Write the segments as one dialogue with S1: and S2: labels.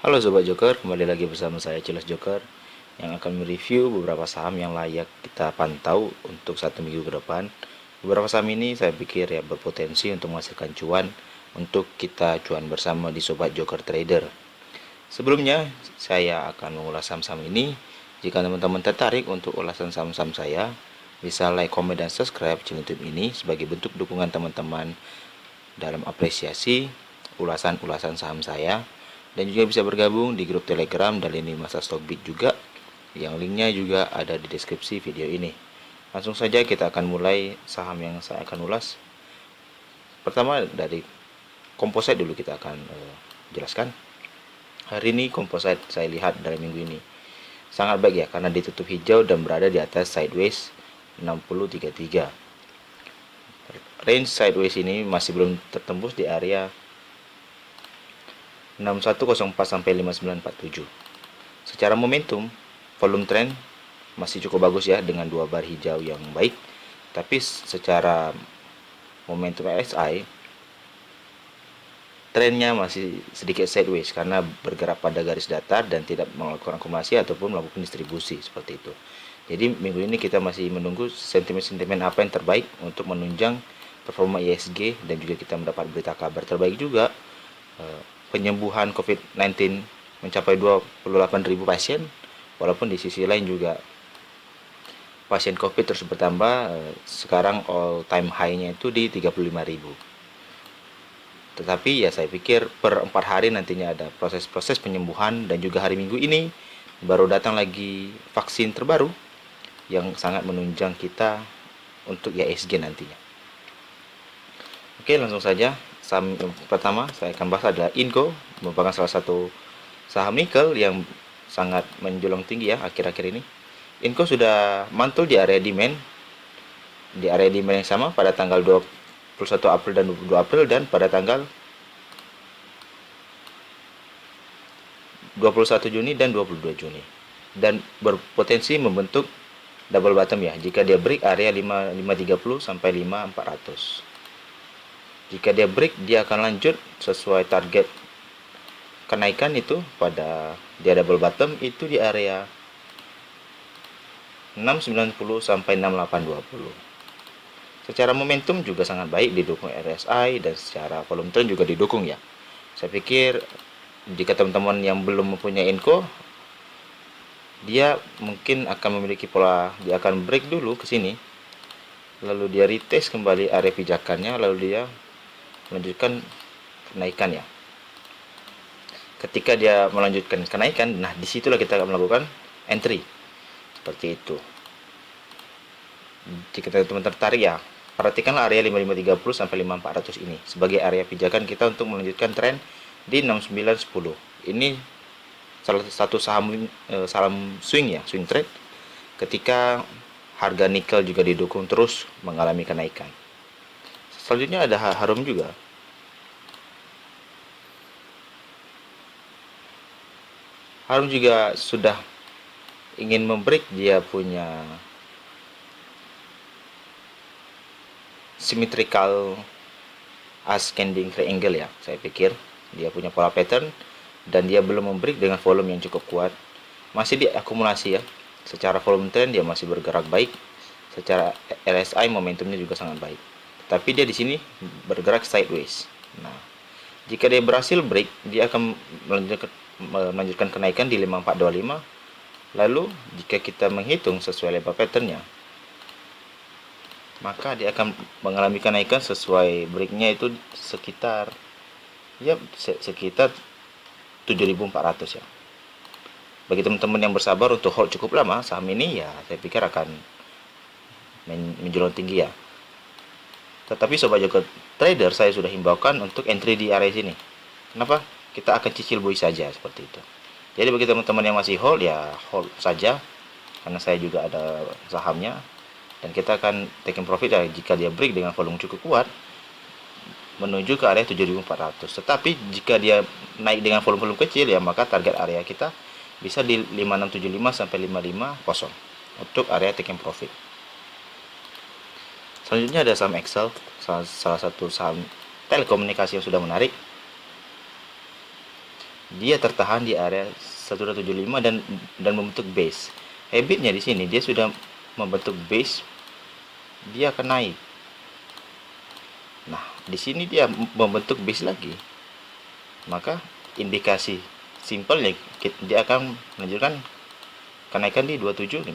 S1: Halo Sobat Joker, kembali lagi bersama saya Cilas Joker yang akan mereview beberapa saham yang layak kita pantau untuk 1 minggu ke depan. Beberapa saham ini saya pikir ya berpotensi untuk menghasilkan cuan untuk kita cuan bersama di Sobat Joker Trader. Sebelumnya saya akan mengulas saham-saham ini. Jika teman-teman tertarik untuk ulasan saham-saham saya, bisa like, komen, dan subscribe channel YouTube ini sebagai bentuk dukungan teman-teman dalam apresiasi ulasan-ulasan saham saya, dan juga bisa bergabung di grup Telegram dan lini masa Stockbit juga, yang linknya juga ada di deskripsi video ini. Langsung saja kita akan mulai saham yang saya akan ulas. Pertama dari komposit dulu kita akan jelaskan. Hari ini komposit saya lihat dari minggu ini sangat baik ya, karena ditutup hijau dan berada di atas sideways 6033. Range sideways ini masih belum tertembus di area 6104 sampai 5947. Secara momentum, volume trend masih cukup bagus ya dengan 2 bar hijau yang baik. Tapi secara momentum RSI trennya masih sedikit sideways karena bergerak pada garis datar dan tidak melakukan akumulasi ataupun melakukan distribusi seperti itu. Jadi minggu ini kita masih menunggu sentimen-sentimen apa yang terbaik untuk menunjang performa ISG, dan juga kita mendapat berita kabar terbaik juga, penyembuhan COVID-19 mencapai 28.000 pasien, walaupun di sisi lain juga pasien COVID terus bertambah. Sekarang all time high-nya itu di 35.000. Tetapi ya saya pikir per 4 hari nantinya ada proses-proses penyembuhan, dan juga hari Minggu ini baru datang lagi vaksin terbaru yang sangat menunjang kita untuk ISG nantinya. Oke, langsung saja. Saham pertama saya akan bahas adalah Inco, merupakan salah satu saham nikel yang sangat menjulang tinggi ya akhir-akhir ini. Inco sudah mantul di area demand yang sama pada tanggal 21 April dan 22 April, dan pada tanggal 21 Juni dan 22 Juni, dan berpotensi membentuk double bottom ya jika dia break area 5530 sampai 5400. Jika dia break, dia akan lanjut sesuai target kenaikan itu pada dia double bottom itu di area 690 sampai 6820. Secara momentum juga sangat baik didukung RSI, dan secara volume trend juga didukung ya. Saya pikir jika teman-teman yang belum mempunyai Inco, dia mungkin akan memiliki pola, dia akan break dulu ke sini, lalu dia retest kembali area pijakannya, lalu dia melanjutkan kenaikan ya. Ketika dia melanjutkan kenaikan, nah disitulah kita akan melakukan entry seperti itu. Jika teman-teman tertarik ya, perhatikanlah area 5530 sampai 5400 ini sebagai area pijakan kita untuk melanjutkan tren di 6910. Ini salah satu saham swing ya, swing trade, ketika harga nikel juga didukung terus mengalami kenaikan. Selanjutnya ada Harum juga. Harum juga sudah ingin membreak dia punya symmetrical ascending triangle ya. Saya pikir dia punya pola pattern dan dia belum membreak dengan volume yang cukup kuat. Masih diakumulasi ya. Secara volume trend dia masih bergerak baik. Secara RSI momentumnya juga sangat baik. Tapi dia di sini bergerak sideways. Nah, jika dia berhasil break, dia akan melanjutkan kenaikan di 5425. Lalu jika kita menghitung sesuai lebar patternnya, maka dia akan mengalami kenaikan sesuai breaknya itu sekitar 7.400 ya. Bagi teman-teman yang bersabar untuk hold cukup lama saham ini ya, saya pikir akan menjulang tinggi ya. Tetapi Sobat Joker Trader, saya sudah himbaukan untuk entry di area sini. Kenapa? Kita akan cicil buy saja seperti itu. Jadi bagi teman-teman yang masih hold ya hold saja, karena saya juga ada sahamnya, dan kita akan taking profit ya jika dia break dengan volume cukup kuat menuju ke area 7.400. Tetapi jika dia naik dengan volume-volume kecil ya, maka target area kita bisa di 5675 sampai 550 untuk area taking profit. Selanjutnya ada saham Excel, salah satu saham telekomunikasi yang sudah menarik. dia tertahan di area 1275 dan membentuk base. Habitnya di sini dia sudah membentuk base, dia akan naik. Nah, di sini dia membentuk base lagi. Maka indikasi simpelnya dia akan menunjukkan kenaikan di 2750.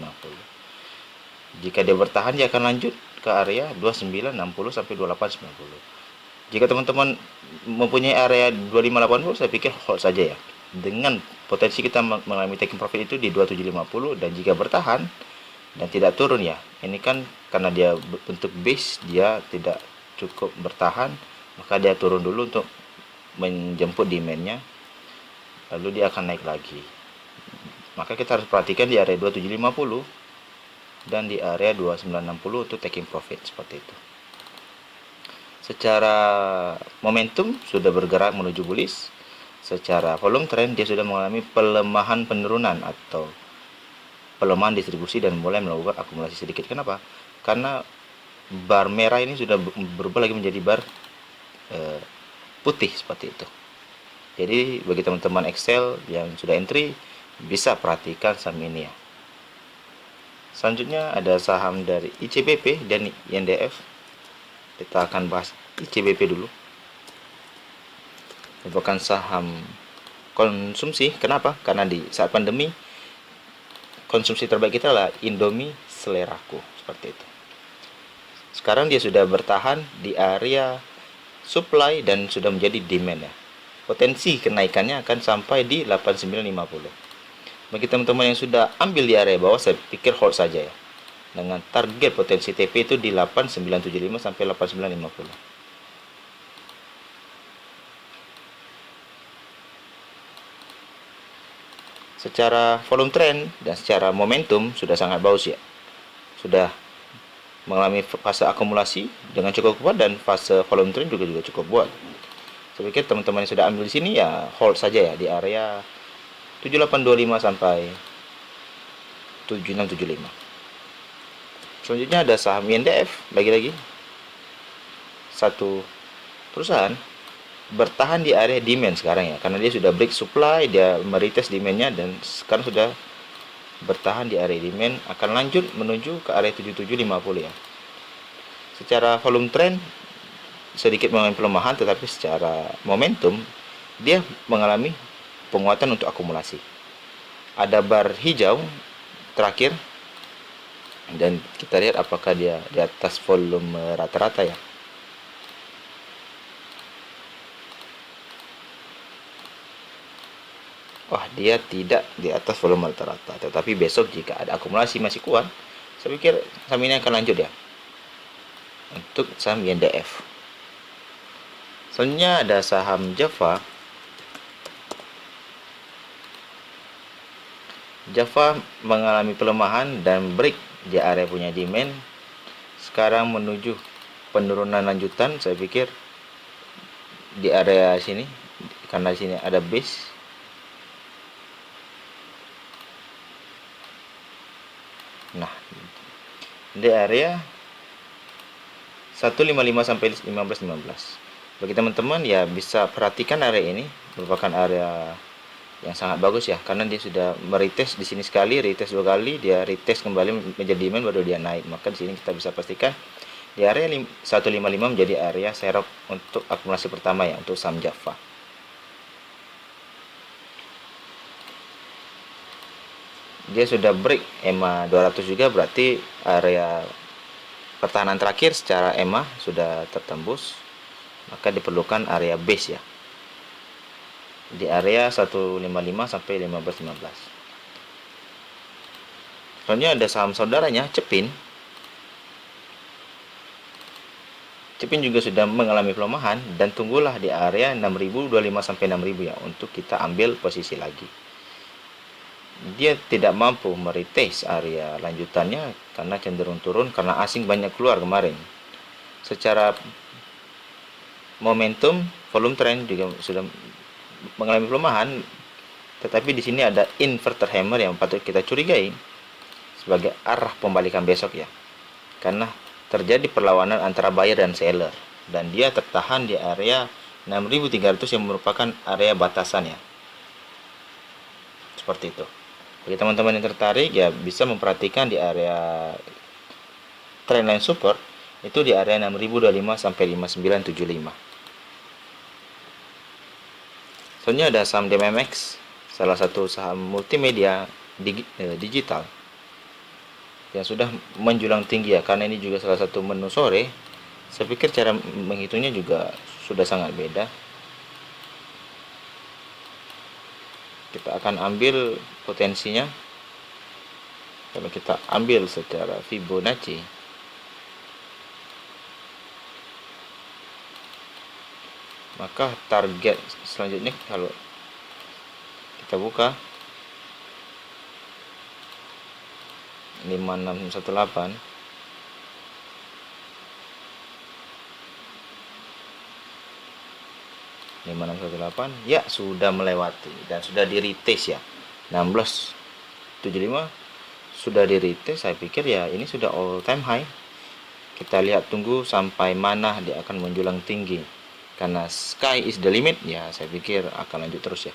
S1: Jika dia bertahan, dia akan lanjut ke area 2960 sampai 2890. Jika teman-teman mempunyai area 2580, saya pikir hold saja ya. Dengan potensi kita mengalami taking profit itu di 2750, dan jika bertahan dan tidak turun ya. Ini kan karena dia bentuk base, dia tidak cukup bertahan, maka dia turun dulu untuk menjemput demandnya, lalu dia akan naik lagi. Maka kita harus perhatikan di area 2750 dan di area 2960 untuk taking profit seperti itu. Secara momentum sudah bergerak menuju bullish. Secara volume trend dia sudah mengalami pelemahan penurunan atau pelemahan distribusi dan mulai melakukan akumulasi sedikit. Kenapa? Karena bar merah ini sudah berubah lagi menjadi bar putih seperti itu. Jadi bagi teman-teman Excel yang sudah entry, bisa perhatikan saham ini ya. Selanjutnya ada saham dari ICBP dan INDF. Kita akan bahas ICBP dulu. Merupakan saham konsumsi. Kenapa? Karena di saat pandemi konsumsi terbaik kita adalah Indomie seleraku seperti itu. Sekarang dia sudah bertahan di area supply dan sudah menjadi demand ya. Potensi kenaikannya akan sampai di 8950. Bagi teman-teman yang sudah ambil di area bawah, saya pikir hold saja ya. Dengan target potensi TP itu di 8975 sampai 8950. Secara volume trend dan secara momentum sudah sangat bagus ya. Sudah mengalami fase akumulasi dengan cukup kuat dan fase volume trend juga cukup kuat. Saya pikir teman-teman yang sudah ambil di sini ya hold saja ya di area 7825 sampai 7675. Selanjutnya ada saham INDF, lagi-lagi satu perusahaan bertahan di area demand sekarang ya, karena dia sudah break supply, dia meretest demandnya dan sekarang sudah bertahan di area demand, akan lanjut menuju ke area 7750 ya. Secara volume trend sedikit mengalami pelemahan, tetapi secara momentum dia mengalami penguatan untuk akumulasi. Ada bar hijau terakhir dan kita lihat apakah dia di atas volume rata-rata ya. Wah, dia tidak di atas volume rata-rata, tetapi besok jika ada akumulasi masih kuat, saya pikir saham ini akan lanjut ya untuk saham INDF. Selanjutnya ada saham Java. Java mengalami pelemahan dan break di area punya demand. Sekarang menuju penurunan lanjutan, saya pikir di area sini karena di sini ada base. Nah, di area 155 sampai 1515. Bagi teman-teman ya bisa perhatikan area ini, merupakan area yang sangat bagus ya, karena dia sudah meretest di sini sekali, retest dua kali, dia retest kembali menjadi demand baru dia naik. Maka di sini kita bisa pastikan di area 155 menjadi area serok untuk akumulasi pertama ya untuk saham Java. Dia sudah break EMA 200 juga, berarti area pertahanan terakhir secara EMA sudah tertembus. Maka diperlukan area base ya di area 155 sampai 1515. Selanjutnya ada saham saudaranya Cepin. Cepin juga sudah mengalami pelemahan dan tunggulah di area 6025 sampai 6000 ya untuk kita ambil posisi lagi. Dia tidak mampu meretest area lanjutannya karena cenderung turun karena asing banyak keluar kemarin. Secara momentum, volume trend juga sudah mengalami pelemahan, tetapi di sini ada inverter hammer yang patut kita curigai sebagai arah pembalikan besok ya, karena terjadi perlawanan antara buyer dan seller dan dia tertahan di area 6300 yang merupakan area batasan ya. seperti itu. Bagi teman-teman yang tertarik ya bisa memperhatikan di area trendline support itu di area 6025 sampai 5975. Selanjutnya ada saham DMMX, salah satu saham multimedia digital yang sudah menjulang tinggi ya, karena ini juga salah satu menu sore. Saya pikir cara menghitungnya juga sudah sangat beda. Kita akan ambil potensinya. Kalau kita ambil secara Fibonacci, maka target selanjutnya kalau kita buka 5618 ya sudah melewati dan sudah di retest ya. 1675 sudah di retest. Saya pikir ya ini sudah all time high. Kita lihat tunggu sampai mana dia akan menjulang tinggi, karena sky is the limit ya. Saya pikir akan lanjut terus ya.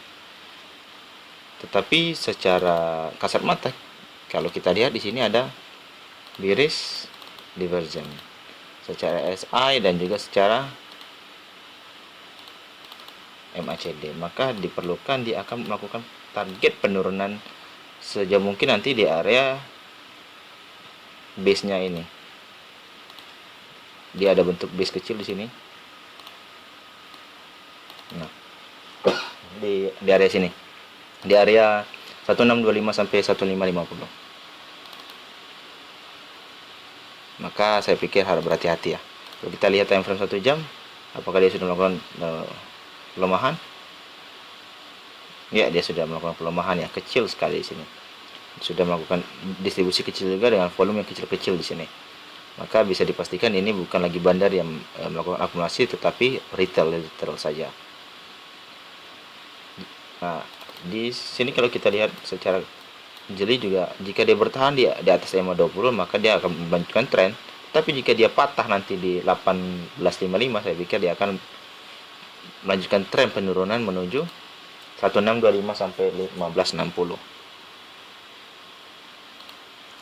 S1: Tetapi secara kasat mata kalau kita lihat di sini ada bearish divergence secara SI dan juga secara MACD, maka diperlukan dia akan melakukan target penurunan sejauh mungkin nanti di area base-nya ini. Dia ada bentuk base kecil di sini. Nah, di area sini. Di area 1625 sampai 1550. Maka saya pikir harus berhati-hati ya. Kalau kita lihat time frame 1 jam, apakah dia sudah melakukan pelemahan? Ya, dia sudah melakukan pelemahan ya, kecil sekali di sini. Sudah melakukan distribusi kecil juga dengan volume yang kecil-kecil di sini. Maka bisa dipastikan ini bukan lagi bandar yang melakukan akumulasi, tetapi retail saja. Nah, di sini kalau kita lihat secara jeli juga, jika dia bertahan di atas EMA20 maka dia akan membantukan tren. Tapi jika dia patah nanti di 1855, saya pikir dia akan melanjutkan tren penurunan menuju 1625 sampai 1560.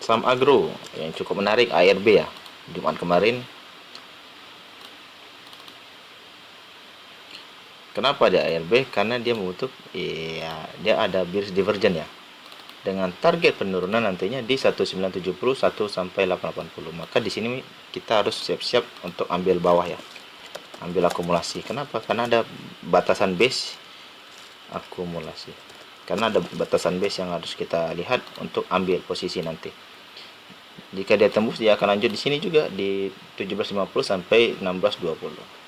S1: Saham agro yang cukup menarik ARB ya, Jumat kemarin. Kenapa dia ARB? Karena dia membentuk ya, dia ada bearish divergence ya, dengan target penurunan nantinya di 1971 sampai 880. Maka di sini kita harus siap-siap untuk ambil bawah ya, ambil akumulasi. Kenapa? Karena ada batasan base akumulasi. Karena ada batasan base yang harus kita lihat untuk ambil posisi nanti. Jika dia tembus, dia akan lanjut di sini juga di 1750 sampai 1620.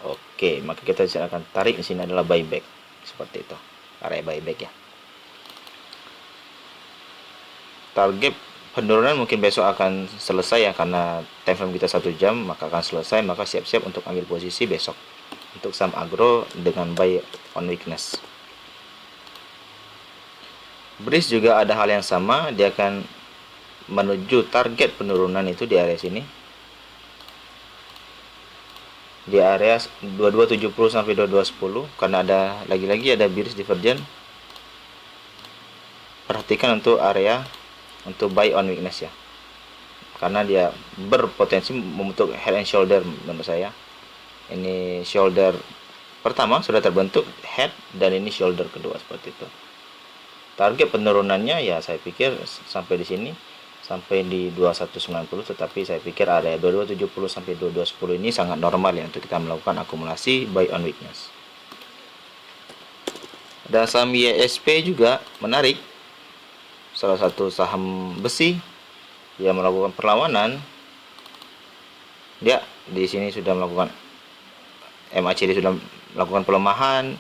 S1: Oke, maka kita akan tarik di sini adalah buyback seperti itu, area buyback ya. Target penurunan mungkin besok akan selesai ya, karena time frame kita 1 jam, maka akan selesai. Maka siap-siap untuk ambil posisi besok untuk saham agro dengan buy on weakness. Breeze juga ada hal yang sama, dia akan menuju target penurunan itu di area sini, di area 2270 sampai 2210, karena ada lagi-lagi ada bearish divergence. Perhatikan untuk area untuk buy on weakness ya, karena dia berpotensi membentuk head and shoulder. Menurut saya ini shoulder pertama sudah terbentuk head, dan ini shoulder kedua seperti itu. Target penurunannya ya saya pikir sampai di sini, sampai di 2190, tetapi saya pikir area 2270 sampai 2210 ini sangat normal ya untuk kita melakukan akumulasi buy on weakness. Dan saham YSP juga menarik, salah satu saham besi yang melakukan perlawanan. Dia di sini sudah melakukan MACD, sudah melakukan pelemahan.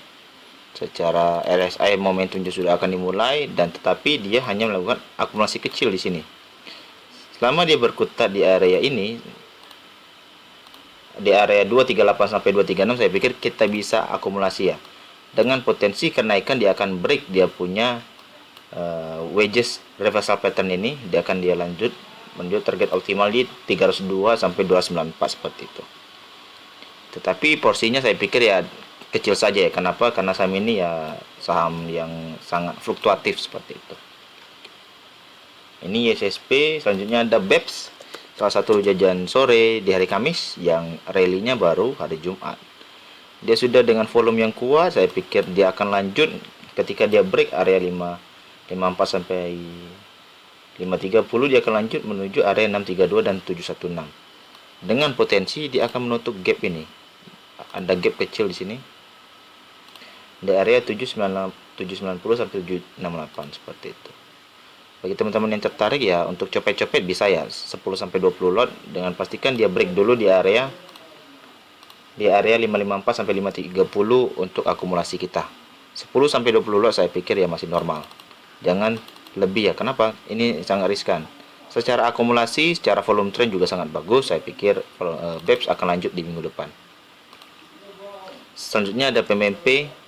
S1: Secara RSI momentumnya sudah akan dimulai, dan tetapi dia hanya melakukan akumulasi kecil di sini. Selama dia berkutat di area ini, di area 238 sampai 236, saya pikir kita bisa akumulasi ya. Dengan potensi kenaikan dia akan break dia punya wedges reversal pattern ini, dia akan lanjut menunjuk target optimal di 302 sampai 294 seperti itu. Tetapi porsinya saya pikir ya kecil saja ya. Kenapa? Karena saham ini ya saham yang sangat fluktuatif seperti itu. Ini YSSP, selanjutnya ada BEPS, salah satu jajan sore di hari Kamis yang rally-nya baru hari Jumat. Dia sudah dengan volume yang kuat, saya pikir dia akan lanjut ketika dia break area 554 sampai 530, dia akan lanjut menuju area 632 dan 716. Dengan potensi dia akan menutup gap ini. Ada gap kecil di sini. Di area 790 sampai 768 seperti itu. Bagi teman-teman yang tertarik ya untuk copet-copet bisa ya 10 sampai 20 lot, dengan pastikan dia break dulu di area 554 sampai 530 untuk akumulasi kita. 10 sampai 20 lot saya pikir ya masih normal. Jangan lebih ya. Kenapa? Ini sangat riskan. Secara akumulasi, secara volume trend juga sangat bagus. Saya pikir BEPS akan lanjut di minggu depan. Selanjutnya ada PMMP.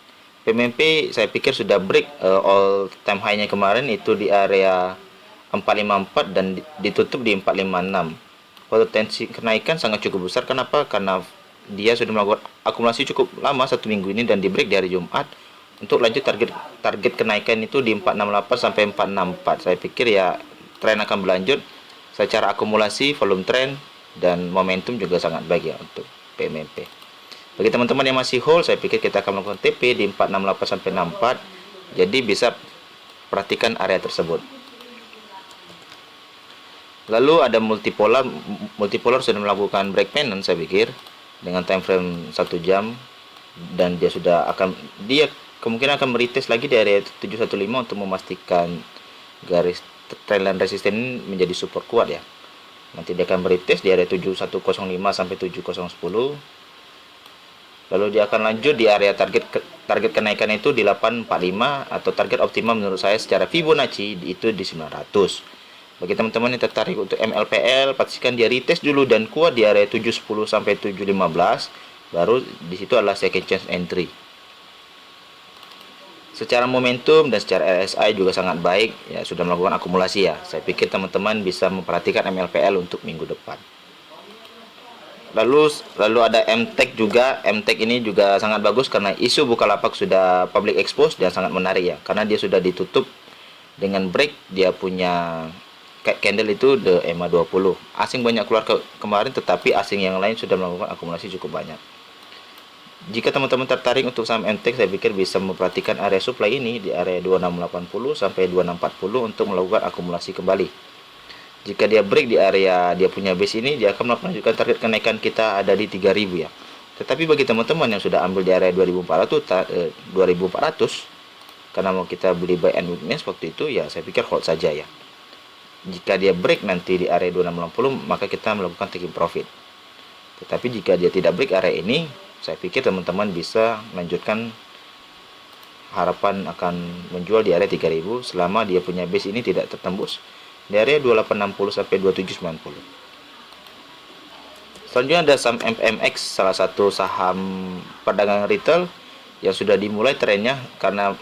S1: PMMP saya pikir sudah break all time high-nya kemarin itu di area 454 dan ditutup di 456. Potensi kenaikan sangat cukup besar. Kenapa? Karena dia sudah melakukan akumulasi cukup lama 1 minggu ini dan di break di hari Jumat. Untuk lanjut target kenaikan itu di 468 sampai 464. Saya pikir ya tren akan berlanjut secara akumulasi, volume trend dan momentum juga sangat baik ya untuk PMMP. Bagi teman-teman yang masih hold, saya pikir kita akan melakukan TP di 468 sampai 64. Jadi bisa perhatikan area tersebut. Lalu ada multipolar. Multipolar sudah melakukan break pennant saya pikir dengan time frame 1 jam dan dia kemungkinan akan meretest lagi di area 715 untuk memastikan garis trendline resisten ini menjadi support kuat ya. Nanti dia akan meretest di area 7105 sampai 7010. Lalu dia akan lanjut di area target kenaikan itu di 845 atau target optimal menurut saya secara Fibonacci itu di 900. Bagi teman-teman yang tertarik untuk MLPL, pastikan dia retest dulu dan kuat di area 710 sampai 715, baru di situ adalah second chance entry. Secara momentum dan secara RSI juga sangat baik ya, sudah melakukan akumulasi ya. Saya pikir teman-teman bisa memperhatikan MLPL untuk minggu depan. Lalu ada MTech juga. MTech ini juga sangat bagus karena isu Bukalapak sudah public expose dan sangat menarik ya. Karena dia sudah ditutup dengan break, dia punya candle itu the EMA 20. Asing banyak keluar kemarin, tetapi asing yang lain sudah melakukan akumulasi cukup banyak. Jika teman-teman tertarik untuk saham MTech, saya pikir bisa memperhatikan area supply ini di area 2680 sampai 2640 untuk melakukan akumulasi kembali. Jika dia break di area dia punya base ini, dia akan menunjukkan target kenaikan kita ada di 3000 ya. Tetapi bagi teman-teman yang sudah ambil di area 2400 karena mau kita beli buy and weakness waktu itu ya, saya pikir hold saja ya. Jika dia break nanti di area 2660, maka kita melakukan taking profit. Tetapi jika dia tidak break area ini, saya pikir teman-teman bisa melanjutkan harapan akan menjual di area 3000 selama dia punya base ini tidak tertembus di area 2860 sampai 2790. Selanjutnya ada saham MMX, salah satu saham perdagangan retail yang sudah dimulai trennya karena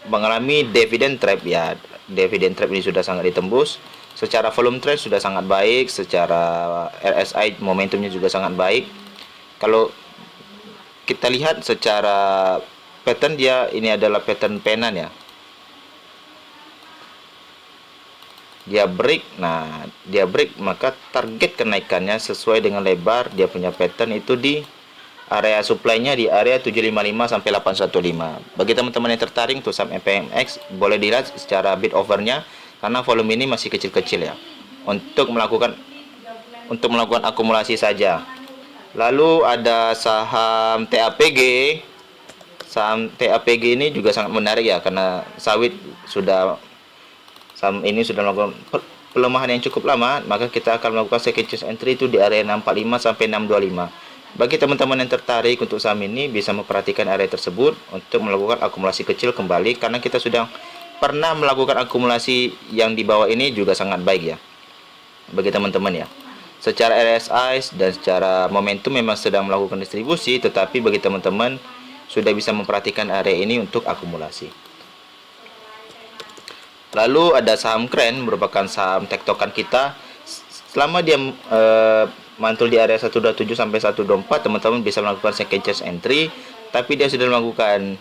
S1: mengalami dividend trap ya. Dividend trap ini sudah sangat ditembus. Secara volume trend sudah sangat baik, secara RSI momentumnya juga sangat baik. Kalau kita lihat secara pattern, dia ini adalah pattern penan ya. Dia break, maka target kenaikannya sesuai dengan lebar dia punya pattern itu di area supply-nya di area 755 sampai 815. Bagi teman-teman yang tertarik untuk saham MPMX, boleh dilihat secara bid over-nya karena volume ini masih kecil-kecil ya. Untuk melakukan akumulasi saja. Lalu ada saham TAPG. Saham TAPG ini juga sangat menarik ya karena saham ini sudah melakukan pelemahan yang cukup lama, maka kita akan melakukan second chance entry itu di area 645 sampai 625. Bagi teman-teman yang tertarik untuk saham ini bisa memperhatikan area tersebut untuk melakukan akumulasi kecil kembali karena kita sudah pernah melakukan akumulasi yang di bawah ini juga sangat baik ya. Bagi teman-teman ya. Secara RSI dan secara momentum memang sedang melakukan distribusi, tetapi bagi teman-teman sudah bisa memperhatikan area ini untuk akumulasi. Lalu ada saham Kren, merupakan saham tektokan kita. Selama dia mantul di area 127 sampai 124, teman-teman bisa melakukan second chance entry. Tapi dia sudah melakukan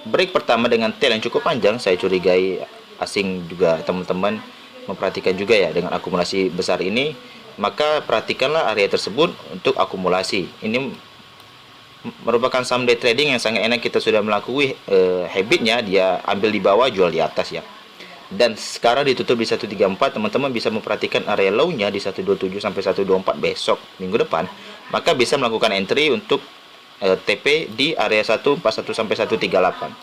S1: break pertama dengan tail yang cukup panjang. Saya curigai asing juga teman-teman memperhatikan juga ya dengan akumulasi besar ini. Maka perhatikanlah area tersebut untuk akumulasi. Ini merupakan saham day trading yang sangat enak. Kita sudah melakukan habitnya, dia ambil di bawah, jual di atas ya. Dan sekarang ditutup di 134, teman-teman bisa memperhatikan area low-nya di 127 sampai 124 besok minggu depan. Maka bisa melakukan entry untuk TP di area 141 sampai 138.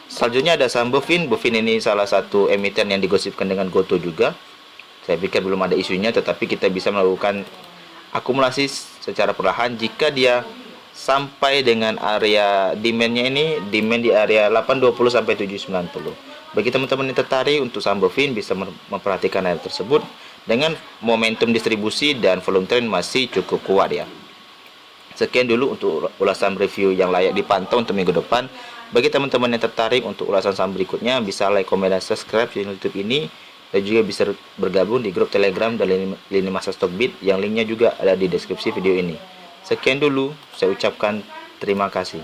S1: Selanjutnya ada saham Bovin. Bovin ini salah satu emiten yang digosipkan dengan Goto juga. Saya pikir belum ada isunya, tetapi kita bisa melakukan akumulasi secara perlahan jika dia sampai dengan area demandnya ini, demand di area 820 sampai 790. Bagi teman-teman yang tertarik untuk saham Bovin, bisa memperhatikan area tersebut dengan momentum distribusi dan volume trend masih cukup kuat ya. Sekian dulu untuk ulasan review yang layak dipantau untuk minggu depan. Bagi teman-teman yang tertarik untuk ulasan saham berikutnya, bisa like, komen, dan subscribe channel YouTube ini, dan juga bisa bergabung di grup Telegram dan lini masa Stockbit yang linknya juga ada di deskripsi video ini. Sekian dulu, saya ucapkan terima kasih.